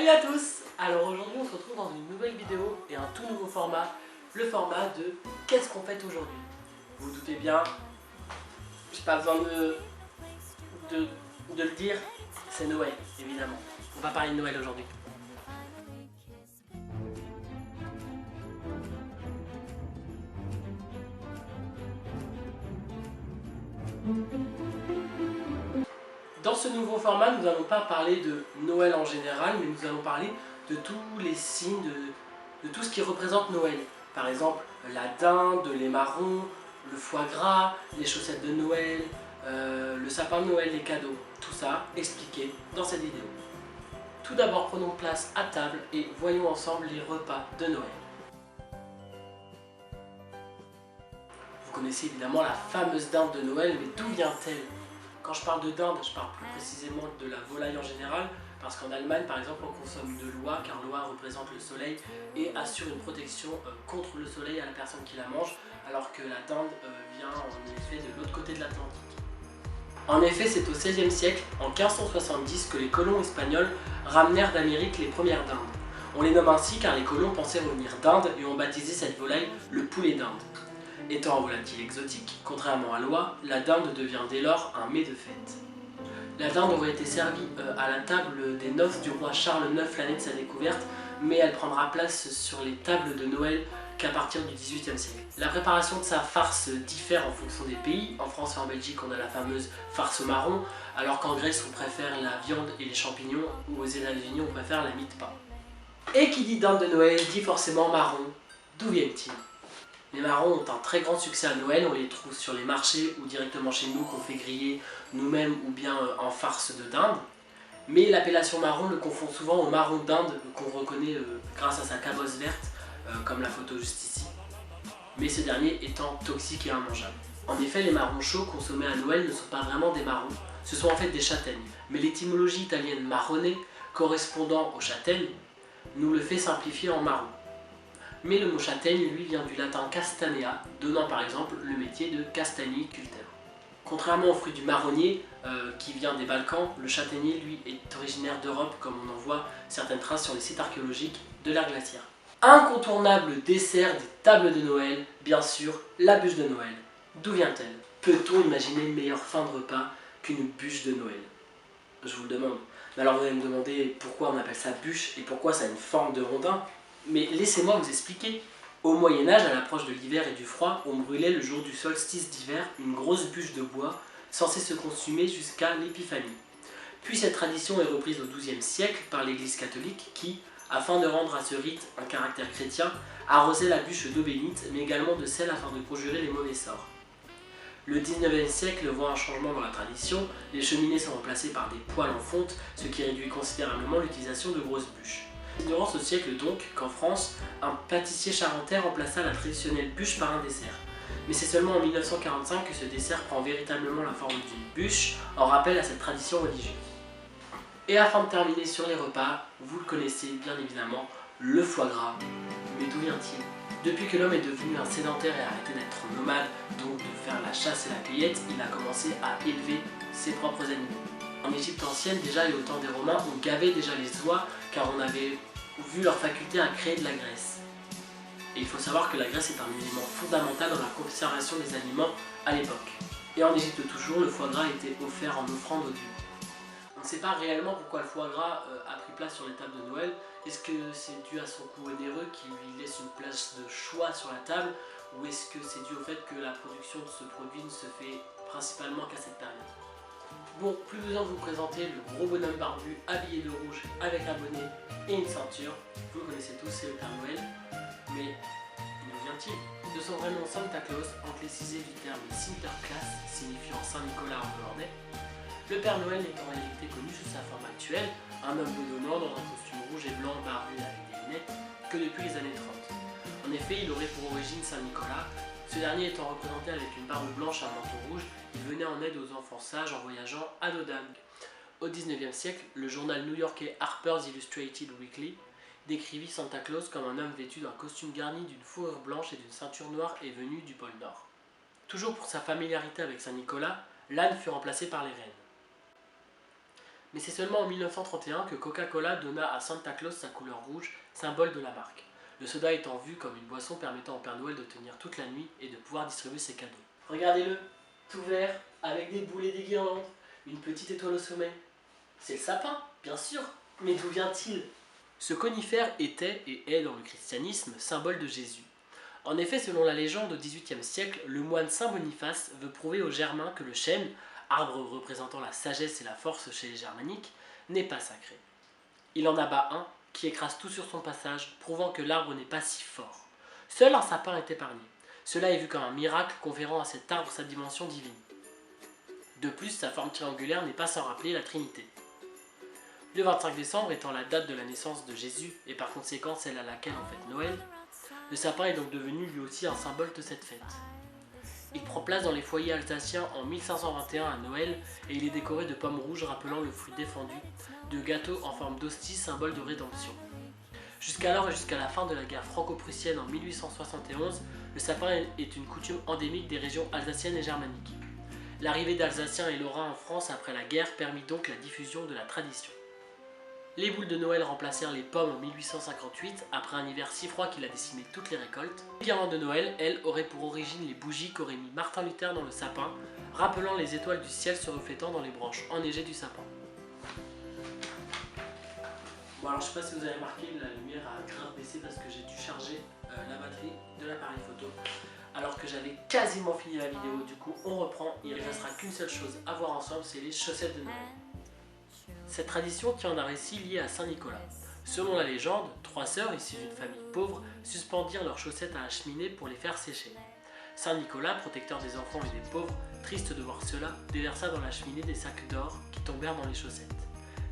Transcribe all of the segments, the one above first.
Salut à tous! Alors aujourd'hui on se retrouve dans une nouvelle vidéo et un tout nouveau format, le format de qu'est-ce qu'on fête aujourd'hui. Vous vous doutez bien, j'ai pas besoin de le dire, c'est Noël évidemment. On va parler de Noël aujourd'hui. Dans ce nouveau format, nous n'allons pas parler de Noël en général, mais nous allons parler de tous les signes, de tout ce qui représente Noël. Par exemple, la dinde, les marrons, le foie gras, les chaussettes de Noël, le sapin de Noël, les cadeaux. Tout ça expliqué dans cette vidéo. Tout d'abord, prenons place à table et voyons ensemble les repas de Noël. Vous connaissez évidemment la fameuse dinde de Noël, mais d'où vient-elle? Quand je parle de dinde, je parle plus précisément de la volaille en général, parce qu'en Allemagne, par exemple, on consomme de l'oie, car l'oie représente le soleil et assure une protection contre le soleil à la personne qui la mange, alors que la dinde vient en effet de l'autre côté de l'Atlantique. En effet, c'est au XVIe siècle, en 1570, que les colons espagnols ramenèrent d'Amérique les premières dindes. On les nomme ainsi car les colons pensaient revenir d'Inde et ont baptisé cette volaille le poulet d'Inde. Étant un volatile exotique, contrairement à l'oie, la dinde devient dès lors un mets de fête. La dinde aurait été servie à la table des noces du roi Charles IX l'année de sa découverte, mais elle prendra place sur les tables de Noël qu'à partir du XVIIIe siècle. La préparation de sa farce diffère en fonction des pays. En France et en Belgique, on a la fameuse farce au marron, alors qu'en Grèce, on préfère la viande et les champignons, ou aux États-Unis, on préfère la mie de pain. Et qui dit dinde de Noël dit forcément marron. D'où viennent-ils? Les marrons ont un très grand succès à Noël, on les trouve sur les marchés ou directement chez nous qu'on fait griller nous-mêmes ou bien en farce de dinde. Mais l'appellation marron le confond souvent au marron d'Inde qu'on reconnaît grâce à sa cabosse verte, comme la photo juste ici. Mais ce dernier étant toxique et immangeable. En effet, les marrons chauds consommés à Noël ne sont pas vraiment des marrons, ce sont en fait des châtaignes. Mais l'étymologie italienne marronné, correspondant aux châtaignes, nous le fait simplifier en marron. Mais le mot châtaigne, lui, vient du latin castanea, donnant par exemple le métier de castagniculteur. Contrairement au fruit du marronnier, qui vient des Balkans, le châtaignier, lui, est originaire d'Europe, comme on en voit certaines traces sur les sites archéologiques de l'ère glaciaire. Incontournable dessert des tables de Noël, bien sûr, la bûche de Noël. D'où vient-elle? Peut-on imaginer une meilleure fin de repas qu'une bûche de Noël? Je vous le demande. Mais alors vous allez me demander pourquoi on appelle ça bûche et pourquoi ça a une forme de rondin. Mais laissez-moi vous expliquer. Au Moyen-Âge, à l'approche de l'hiver et du froid, on brûlait le jour du solstice d'hiver une grosse bûche de bois censée se consumer jusqu'à l'épiphanie. Puis cette tradition est reprise au XIIe siècle par l'Église catholique qui, afin de rendre à ce rite un caractère chrétien, arrosait la bûche d'eau bénite mais également de sel afin de conjurer les mauvais sorts. Le XIXe siècle voit un changement dans la tradition, les cheminées sont remplacées par des poêles en fonte, ce qui réduit considérablement l'utilisation de grosses bûches. C'est durant ce siècle donc qu'en France, un pâtissier charentais remplaça la traditionnelle bûche par un dessert. Mais c'est seulement en 1945 que ce dessert prend véritablement la forme d'une bûche, en rappel à cette tradition religieuse. Et afin de terminer sur les repas, vous le connaissez bien évidemment, le foie gras. Mais d'où vient-il? Depuis que l'homme est devenu un sédentaire et a arrêté d'être nomade, donc de faire la chasse et la cueillette, il a commencé à élever ses propres animaux. En Égypte ancienne, déjà et au temps des Romains, on gavait déjà les oies car on avait vu leur faculté à créer de la graisse. Et il faut savoir que la graisse est un élément fondamental dans la conservation des aliments à l'époque. Et en Égypte toujours, le foie gras était offert en offrande aux dieux. On ne sait pas réellement pourquoi le foie gras a pris place sur les tables de Noël. Est-ce que c'est dû à son coût onéreux qui lui laisse une place de choix sur la table, ou est-ce que c'est dû au fait que la production de ce produit ne se fait principalement qu'à cette période? Bon, plus besoin de vous présenter le gros bonhomme barbu habillé de rouge avec un bonnet et une ceinture. Vous le connaissez tous, c'est le Père Noël. Mais d'où vient-il? De son vrai nom Santa Claus, anglicisé du terme Sinterklaas, signifiant Saint-Nicolas en hollandais. Le Père Noël est en réalité connu sous sa forme actuelle, un homme bedonnant dans un costume rouge et blanc barbu avec des lunettes, que depuis les années 30. En effet, il aurait pour origine Saint-Nicolas, ce dernier étant représenté avec une barbe blanche et un manteau rouge, il venait en aide aux enfants sages en voyageant à dos d'âne. Au XIXe siècle, le journal new-yorkais Harper's Illustrated Weekly décrivit Santa Claus comme un homme vêtu d'un costume garni d'une fourrure blanche et d'une ceinture noire et venu du pôle Nord. Toujours pour sa familiarité avec Saint-Nicolas, l'âne fut remplacé par les rennes. Mais c'est seulement en 1931 que Coca-Cola donna à Santa Claus sa couleur rouge, symbole de la marque. Le soda étant vu comme une boisson permettant au Père Noël de tenir toute la nuit et de pouvoir distribuer ses cadeaux. Regardez-le, tout vert, avec des boules et des guirlandes, une petite étoile au sommet. C'est le sapin, bien sûr, mais d'où vient-il? Ce conifère était et est dans le christianisme symbole de Jésus. En effet, selon la légende au XVIIIe siècle, le moine Saint Boniface veut prouver aux Germains que le chêne, arbre représentant la sagesse et la force chez les Germaniques, n'est pas sacré. Il en abat un qui écrase tout sur son passage, prouvant que l'arbre n'est pas si fort. Seul un sapin est épargné. Cela est vu comme un miracle conférant à cet arbre sa dimension divine. De plus, sa forme triangulaire n'est pas sans rappeler la Trinité. Le 25 décembre étant la date de la naissance de Jésus et par conséquent celle à laquelle on fête Noël, le sapin est donc devenu lui aussi un symbole de cette fête. Il prend place dans les foyers alsaciens en 1521 à Noël et il est décoré de pommes rouges rappelant le fruit défendu, de gâteaux en forme d'hostie, symbole de rédemption. Jusqu'alors et jusqu'à la fin de la guerre franco-prussienne en 1871, le sapin est une coutume endémique des régions alsaciennes et germaniques. L'arrivée d'Alsaciens et Lorrains en France après la guerre permit donc la diffusion de la tradition. Les boules de Noël remplacèrent les pommes en 1858, après un hiver si froid qu'il a décimé toutes les récoltes. Les guirlandes de Noël, elles, auraient pour origine les bougies qu'aurait mis Martin Luther dans le sapin, rappelant les étoiles du ciel se reflétant dans les branches enneigées du sapin. Bon alors je sais pas si vous avez remarqué, la lumière a grave baissé parce que j'ai dû charger la batterie de l'appareil photo. Alors que j'avais quasiment fini la vidéo, du coup on reprend, il ne restera qu'une seule chose à voir ensemble, c'est les chaussettes de Noël. Cette tradition tient d'un récit lié à Saint Nicolas. Selon la légende, 3 sœurs issues d'une famille pauvre suspendirent leurs chaussettes à la cheminée pour les faire sécher. Saint Nicolas, protecteur des enfants et des pauvres, triste de voir cela, déversa dans la cheminée des sacs d'or qui tombèrent dans les chaussettes.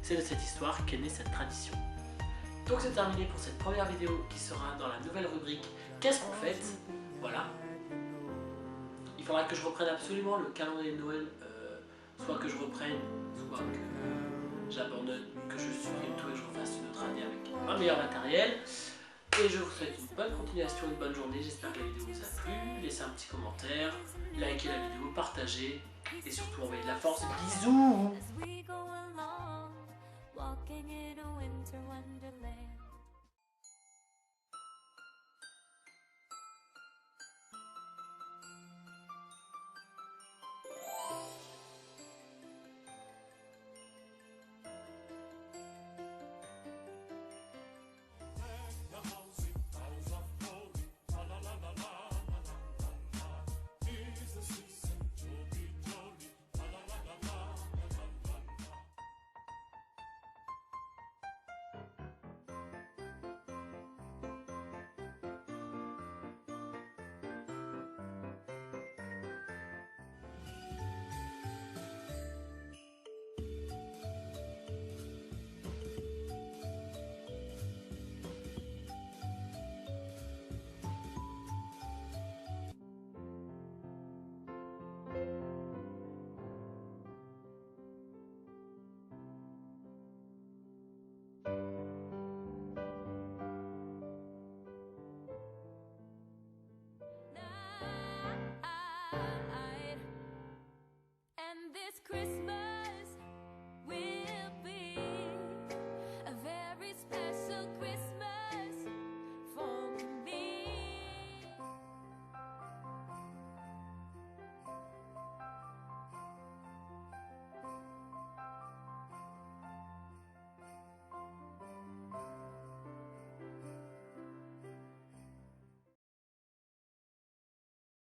C'est de cette histoire qu'est née cette tradition. Donc c'est terminé pour cette première vidéo qui sera dans la nouvelle rubrique Qu'est-ce qu'on fête? Voilà. Il faudra que je reprenne absolument le calendrier de Noël, soit que je reprenne, soit que j'abandonne, que je supprime tout et je refasse une autre année avec un meilleur matériel. Et je vous souhaite une bonne continuation, une bonne journée. J'espère que la vidéo vous a plu. Laissez un petit commentaire, likez la vidéo, partagez et surtout envoyez de la force. Bisous!